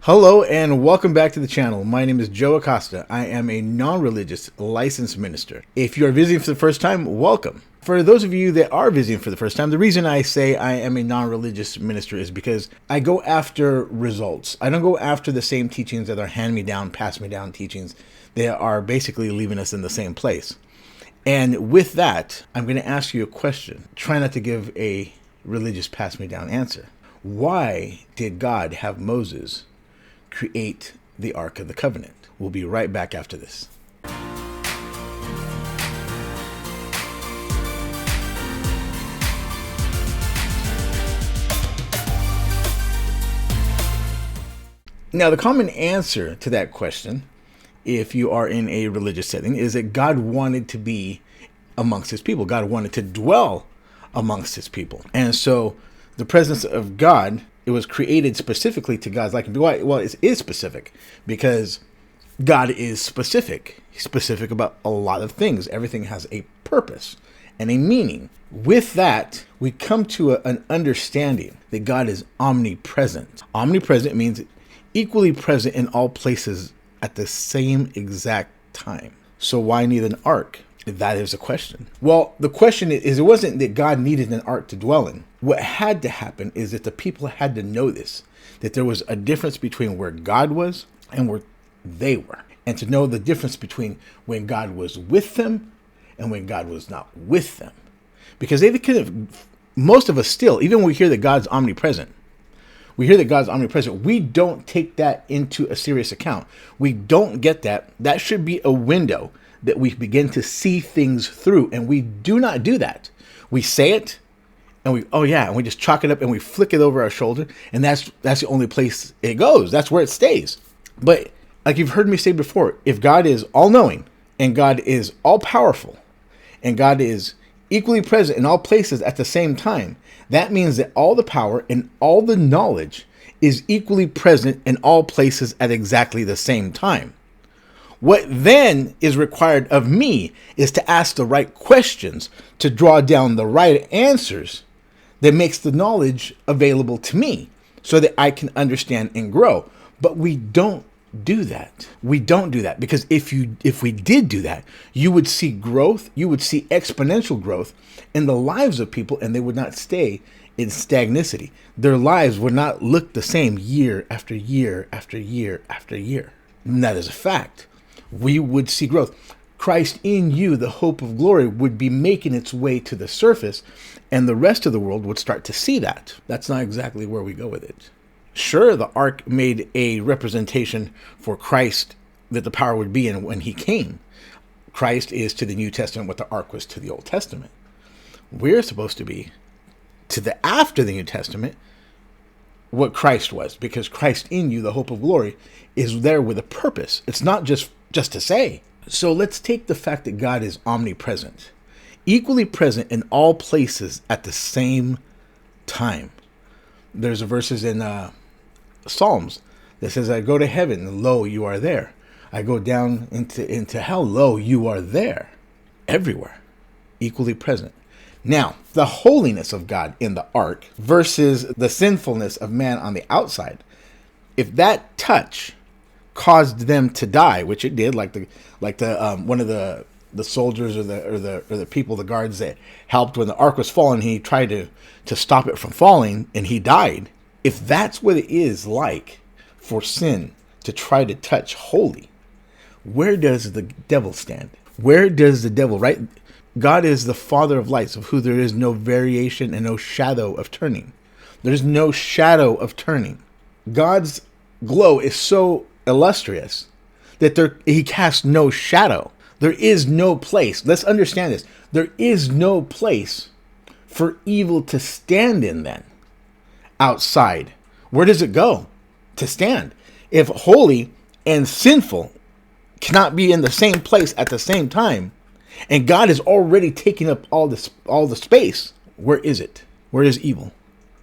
Hello and welcome back to the channel. My name is Joe Acosta. I am a non-religious licensed minister. If you are visiting for the first time, welcome. For those of you that are visiting for the first time, the reason I say I am a non-religious minister is because I go after results. I don't go after the same teachings that are hand-me-down, pass-me-down teachings that are basically leaving us in the same place. And with that, I'm going to ask you a question. Try not to give a religious pass-me-down answer. Why did God have Moses create the Ark of the Covenant? We'll be right back after this. Now, the common answer to that question, if you are in a religious setting, is that God wanted to be amongst his people. God wanted to dwell amongst his people. And so the presence of God, it was created specifically to God's liking. Well, it is specific because God is specific. He's specific about a lot of things. Everything has a purpose and a meaning. With that, we come to an understanding that God is omnipresent. Omnipresent means equally present in all places at the same exact time. So why need an ark? That is a question. Well, the question is, it wasn't that God needed an ark to dwell in. What had to happen is that the people had to know this, that there was a difference between where God was and where they were. And to know the difference between when God was with them and when God was not with them. Because they could have, most of us still, even when we hear that God's omnipresent, we don't take that into a serious account. We don't get that. That should be a window that we begin to see things through, and we do not do that. We say it, and we just chalk it up and we flick it over our shoulder, and that's the only place it goes. That's where it stays. But like you've heard me say before, if God is all-knowing, and God is all-powerful, and God is equally present in all places at the same time, that means that all the power and all the knowledge is equally present in all places at exactly the same time. What then is required of me is to ask the right questions, to draw down the right answers that makes the knowledge available to me so that I can understand and grow. But we don't do that. We don't do that because if we did do that, you would see growth, you would see exponential growth in the lives of people, and they would not stay in stagnicity. Their lives would not look the same year after year after year after year. And that is a fact. We would see growth. Christ in you, the hope of glory, would be making its way to the surface, and the rest of the world would start to see that. That's not exactly where we go with it. Sure, the ark made a representation for Christ that the power would be in when he came. Christ is to the New Testament what the ark was to the Old Testament. We're supposed to be to the after the New Testament what Christ was, because Christ in you, the hope of glory, is there with a purpose. It's not just to say. So let's take the fact that God is omnipresent, equally present in all places at the same time. There's verses in Psalms that says, I go to heaven, and lo, you are there. I go down into hell, lo, you are there. Everywhere, equally present. Now, the holiness of God in the ark versus the sinfulness of man on the outside, if that touch caused them to die, which it did, like the one of the soldiers or the people, the guards that helped when the ark was falling, he tried to stop it from falling and he died. If that's what it is like for sin to try to touch holy, where does the devil stand? Where does the devil, right? God is the Father of lights, of who there is no variation and no shadow of turning. There's no shadow of turning. God's glow is so illustrious that he casts no shadow. There is no place. Let's understand this. There is no place for evil to stand in then. Outside. Where does it go to stand? If holy and sinful cannot be in the same place at the same time, and God is already taking up all the space, where is it? Where is evil?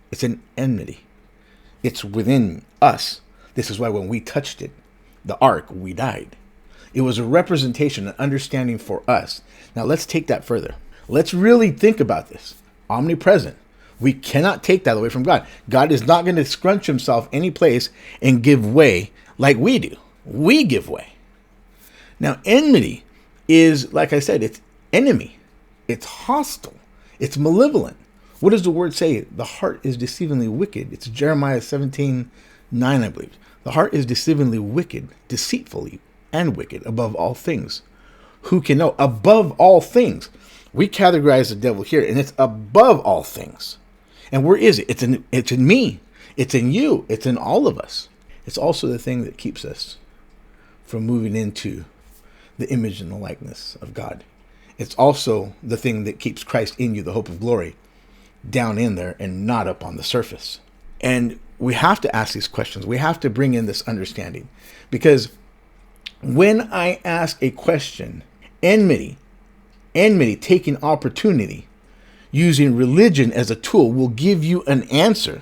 It's an enmity. It's within us. This is why when we touched it, the ark, we died. It was a representation, an understanding for us. Now let's take that further. Let's really think about this. Omnipresent. We cannot take that away from God. God is not going to scrunch himself any place and give way like we do. We give way. Now, enmity is, like I said, it's enemy. It's hostile. It's malevolent. What does the word say? The heart is deceivingly wicked. It's Jeremiah 17:9, I believe. The heart is deceivingly wicked, deceitfully and wicked above all things. Who can know? Above all things. We categorize the devil here, and it's above all things. And where is it? It's in me. It's in you. It's in all of us. It's also the thing that keeps us from moving into the image and the likeness of God. It's also the thing that keeps Christ in you, the hope of glory, down in there and not up on the surface. And we have to ask these questions. We have to bring in this understanding, because when I ask a question, enmity taking opportunity, using religion as a tool, will give you an answer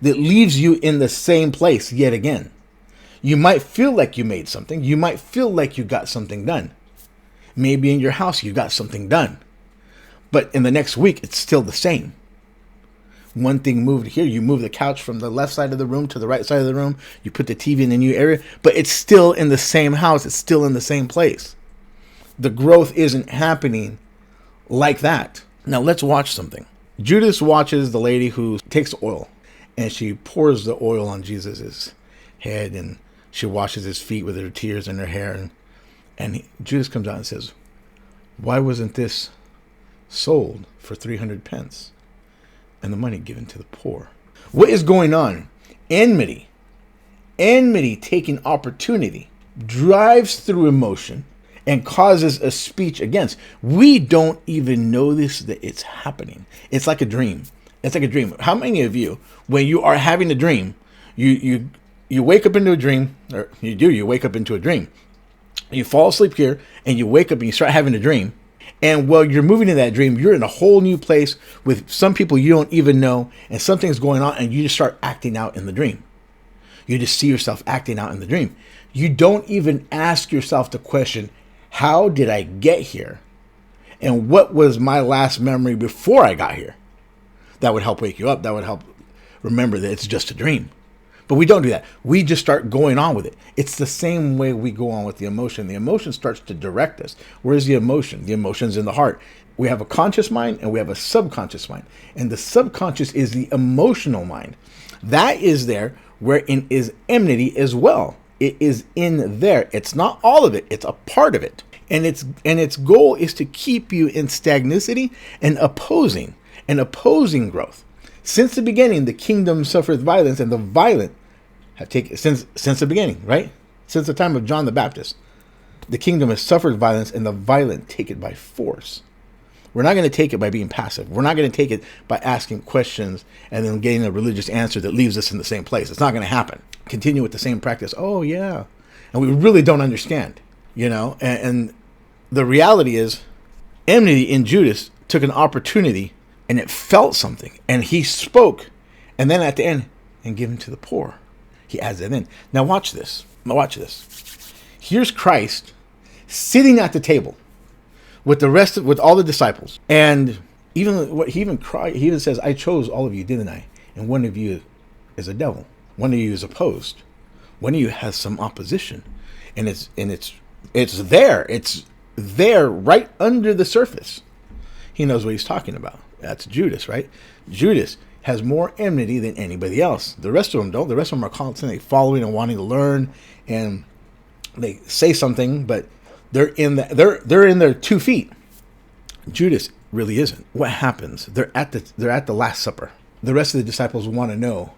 that leaves you in the same place yet again. You might feel like you made something. You might feel like you got something done. Maybe in your house you got something done. But in the next week, it's still the same. One thing moved here. You move the couch from the left side of the room to the right side of the room. You put the TV in a new area. But it's still in the same house. It's still in the same place. The growth isn't happening like that. Now let's watch something. Judas watches the lady who takes oil and she pours the oil on Jesus's head, and she washes his feet with her tears and her hair. And Judas comes out and says, "Why wasn't this sold for 300 pence and the money given to the poor?" What is going on? Enmity taking opportunity, drives through emotion and causes a speech against. We don't even notice that it's happening. It's like a dream. It's like a dream. How many of you, when you are having a dream, you wake up into a dream, or you wake up into a dream. You fall asleep here and you wake up and you start having a dream. And while you're moving in that dream, you're in a whole new place with some people you don't even know, and something's going on, and you just start acting out in the dream. You just see yourself acting out in the dream. You don't even ask yourself the question, how did I get here? And what was my last memory before I got here? That would help wake you up. That would help remember that it's just a dream. But we don't do that. We just start going on with it. It's the same way we go on with the emotion. The emotion starts to direct us. Where's the emotion? The emotion's in the heart. We have a conscious mind and we have a subconscious mind. And the subconscious is the emotional mind. That is there, wherein is enmity as well. It is in there. It's not all of it. It's a part of it. And its goal is to keep you in stagnicity and opposing growth. Since the beginning, the kingdom suffereth violence, and the violent have taken, since the beginning, right? Since the time of John the Baptist, the kingdom has suffered violence, and the violent take it by force. We're not going to take it by being passive. We're not going to take it by asking questions and then getting a religious answer that leaves us in the same place. It's not going to happen. Continue with the same practice. Oh, yeah. And we really don't understand, and the reality is enmity in Judas took an opportunity, and it felt something, and he spoke, and then at the end, and given to the poor. He adds that in. Now watch this. Here's Christ sitting at the table with all the disciples, and he even says, "I chose all of you, didn't I? And one of you is a devil. One of you is opposed. One of you has some opposition, and it's there. It's there, right under the surface." He knows what he's talking about. That's Judas, right? Judas has more enmity than anybody else. The rest of them don't. The rest of them are constantly following and wanting to learn, and they say something, but they're in their 2 feet. Judas really isn't. What happens? They're at the Last Supper. The rest of the disciples want to know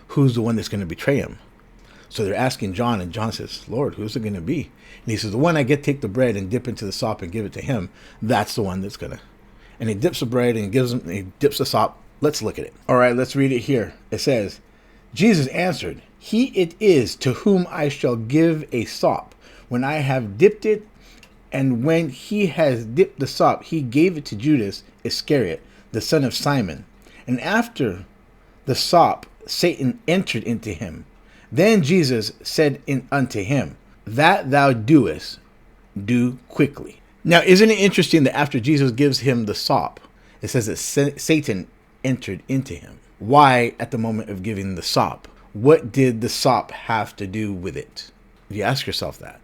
who's the one that's going to betray him. So they're asking John, and John says, "Lord, who's it going to be?" And he says, "The one I get, take the bread and dip into the sop and give it to him. That's the one that's going to." And he dips the bread and he dips the sop. Let's look at it. All right, let's read it here. It says, "Jesus answered, He it is to whom I shall give a sop when I have dipped it. And when he has dipped the sop, he gave it to Judas Iscariot, the son of Simon. And after the sop, Satan entered into him. Then Jesus said unto him, That thou doest, do quickly." Now, isn't it interesting that after Jesus gives him the sop, it says that Satan entered into him. Why at the moment of giving the sop? What did the sop have to do with it? You ask yourself that.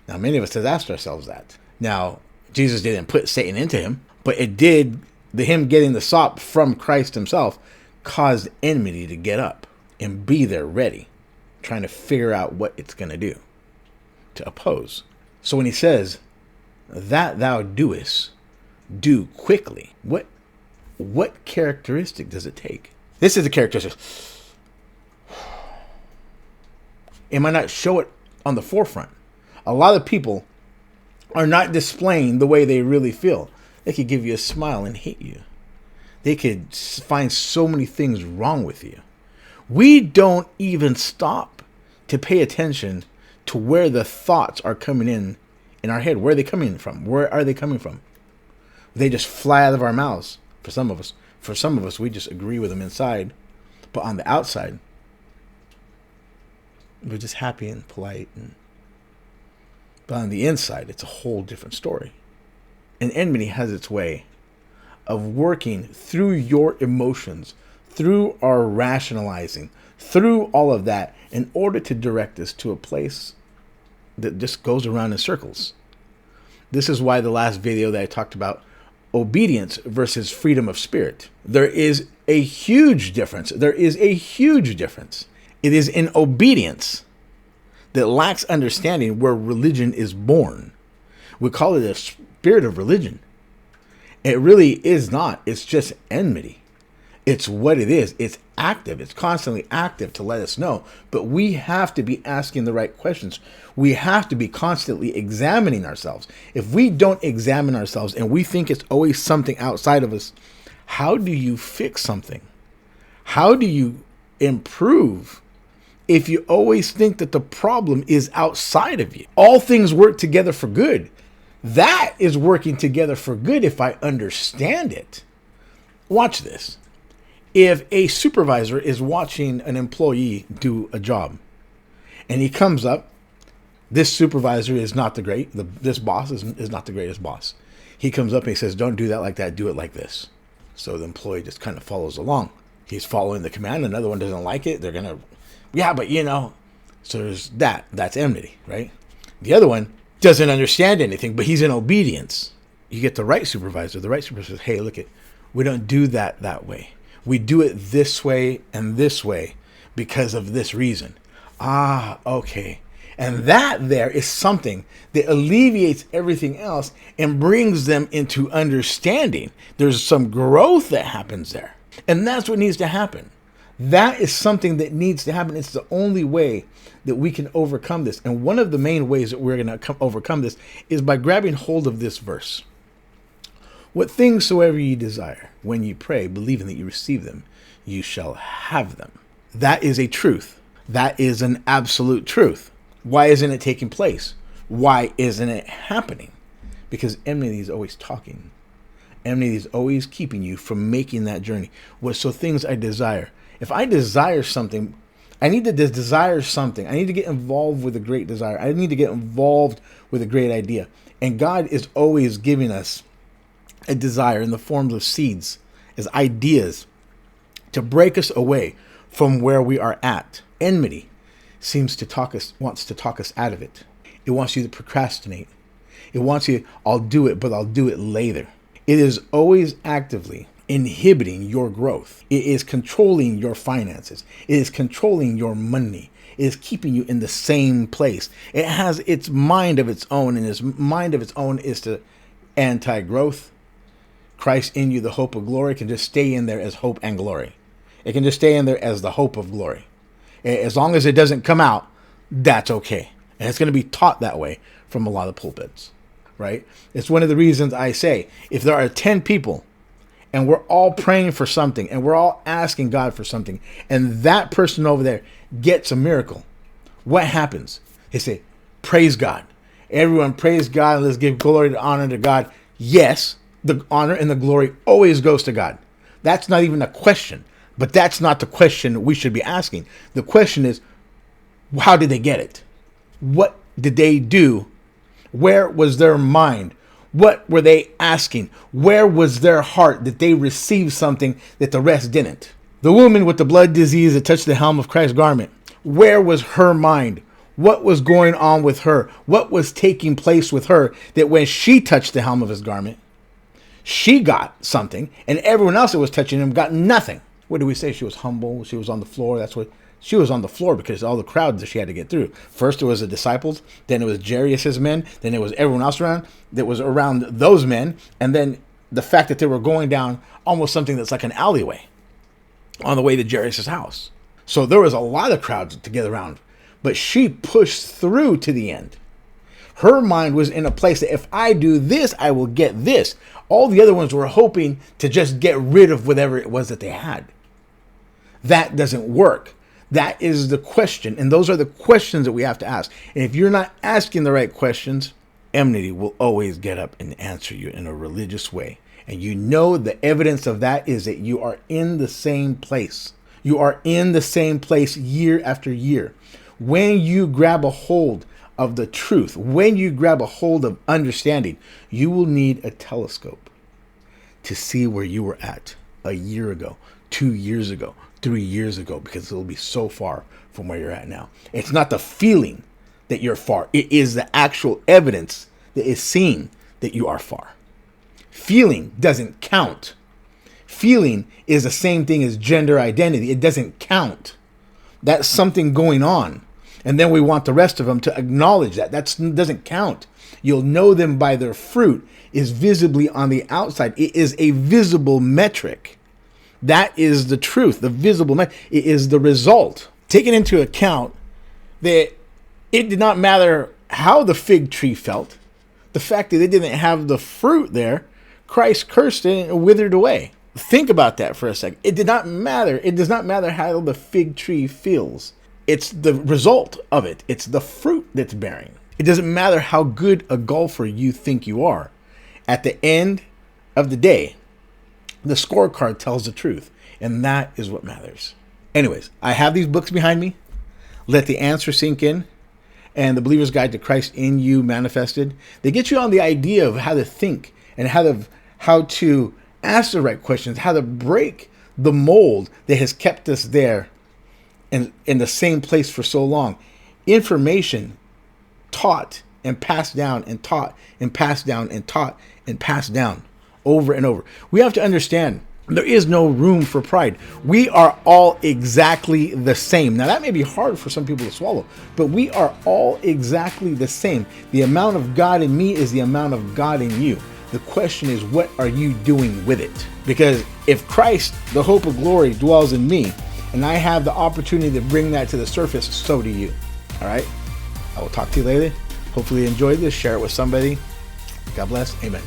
Now, many of us have asked ourselves that. Now, Jesus didn't put Satan into him, but it did, him getting the sop from Christ himself caused enmity to get up and be there ready, trying to figure out what it's going to do to oppose. So when he says, that thou doest, do quickly, what characteristic does it take? This is the characteristic. It might not show it on the forefront. A lot of people are not displaying the way they really feel. They could give you a smile and hate you. They could find so many things wrong with you. We don't even stop to pay attention to where the thoughts are coming in our head. Where are they coming from? Where are they coming from? They just fly out of our mouths. For some of us. For some of us, we just agree with them inside. But on the outside, we're just happy and polite. But on the inside, it's a whole different story. And enmity has its way of working through your emotions, through our rationalizing, through all of that, in order to direct us to a place that just goes around in circles. This is why the last video that I talked about obedience versus freedom of spirit. There is a huge difference. There is a huge difference. It is in obedience that lacks understanding where religion is born. We call it a spirit of religion. It really is not. It's just enmity. It's what it is. It's active. It's constantly active to let us know. But we have to be asking the right questions. We have to be constantly examining ourselves. If we don't examine ourselves and we think it's always something outside of us, how do you fix something? How do you improve if you always think that the problem is outside of you? All things work together for good. That is working together for good if I understand it. Watch this. If a supervisor is watching an employee do a job and he comes up, this supervisor is not the great, this boss is not the greatest boss. He comes up and he says, don't do that like that, do it like this. So the employee just kind of follows along. He's following the command. Another one doesn't like it. They're going to, yeah, but you know. So there's that's enmity, right? The other one doesn't understand anything, but he's in obedience. You get the right supervisor. The right supervisor says, hey, look, we don't do that way. We do it this way and this way because of this reason. Ah, okay. And that there is something that alleviates everything else and brings them into understanding. There's some growth that happens there. And that's what needs to happen. That is something that needs to happen. It's the only way that we can overcome this. And one of the main ways that we're going to overcome this is by grabbing hold of this verse. What things soever ye desire, when ye pray, believing that you receive them, you shall have them. That is a truth. That is an absolute truth. Why isn't it taking place? Why isn't it happening? Because enmity is always talking. Enmity is always keeping you from making that journey. So things I desire. If I desire something, I need to desire something. I need to get involved with a great desire. I need to get involved with a great idea. And God is always giving us a desire in the forms of seeds, as ideas, to break us away from where we are at. Enmity wants to talk us out of it. It wants you to procrastinate. It wants you, I'll do it, but I'll do it later. It is always actively inhibiting your growth. It is controlling your finances. It is controlling your money. It is keeping you in the same place. It has its mind of its own, and its mind of its own is to anti-growth. Christ in you, the hope of glory, can just stay in there as hope and glory. It can just stay in there as the hope of glory. As long as it doesn't come out, that's okay. And it's going to be taught that way from a lot of pulpits, right? It's one of the reasons I say, if there are 10 people and we're all praying for something and we're all asking God for something, and that person over there gets a miracle, what happens? They say, praise God. Everyone praise God. Let's give glory and honor to God. Yes, the honor and the glory always goes to God. That's not even a question, but that's not the question we should be asking. The question is, how did they get it? What did they do? Where was their mind? What were they asking? Where was their heart that they received something that the rest didn't? The woman with the blood disease that touched the hem of Christ's garment, where was her mind? What was going on with her? What was taking place with her that when she touched the hem of his garment, she got something, and everyone else that was touching him got nothing? What do we say? She was humble. She was on the floor. That's what she was on the floor, because all the crowds that she had to get through. First, it was the disciples. Then it was Jairus' men. Then it was everyone else around that was around those men. And then the fact that they were going down almost something that's like an alleyway on the way to Jairus' house. So there was a lot of crowds to get around, but she pushed through to the end. Her mind was in a place that if I do this, I will get this. All the other ones were hoping to just get rid of whatever it was that they had. That doesn't work. That is the question. And those are the questions that we have to ask. And if you're not asking the right questions, enmity will always get up and answer you in a religious way. And you know the evidence of that is that you are in the same place. You are in the same place year after year. When you grab a hold of the truth, when you grab a hold of understanding, you will need a telescope to see where you were at a year ago, 2 years ago, 3 years ago, because it'll be so far from where you're at now. It's not the feeling that you're far. It is the actual evidence that is seen that you are far. Feeling doesn't count. Feeling is the same thing as gender identity. It doesn't count. That's something going on. And then we want the rest of them to acknowledge that. That doesn't count. You'll know them by their fruit is visibly on the outside. It is a visible metric. That is the truth. The visible metric. It is the result. Taking into account that it did not matter how the fig tree felt. The fact that it didn't have the fruit there, Christ cursed it and withered away. Think about that for a second. It did not matter. It does not matter how the fig tree feels. It's the result of it. It's the fruit that's bearing. It doesn't matter how good a golfer you think you are. At the end of the day, the scorecard tells the truth. And that is what matters. Anyways, I have these books behind me. Let the Answer Sink In and The Believer's Guide to Christ in You Manifested. They get you on the idea of how to think and how to ask the right questions, how to break the mold that has kept us there and in the same place for so long. Information taught and passed down and taught and passed down and taught and passed down over and over. We have to understand there is no room for pride. We are all exactly the same. Now that may be hard for some people to swallow, but we are all exactly the same. The amount of God in me is the amount of God in you. The question is, what are you doing with it? Because if Christ, the hope of glory, dwells in me, and I have the opportunity to bring that to the surface, so do you. All right? I will talk to you later. Hopefully you enjoyed this. Share it with somebody. God bless. Amen.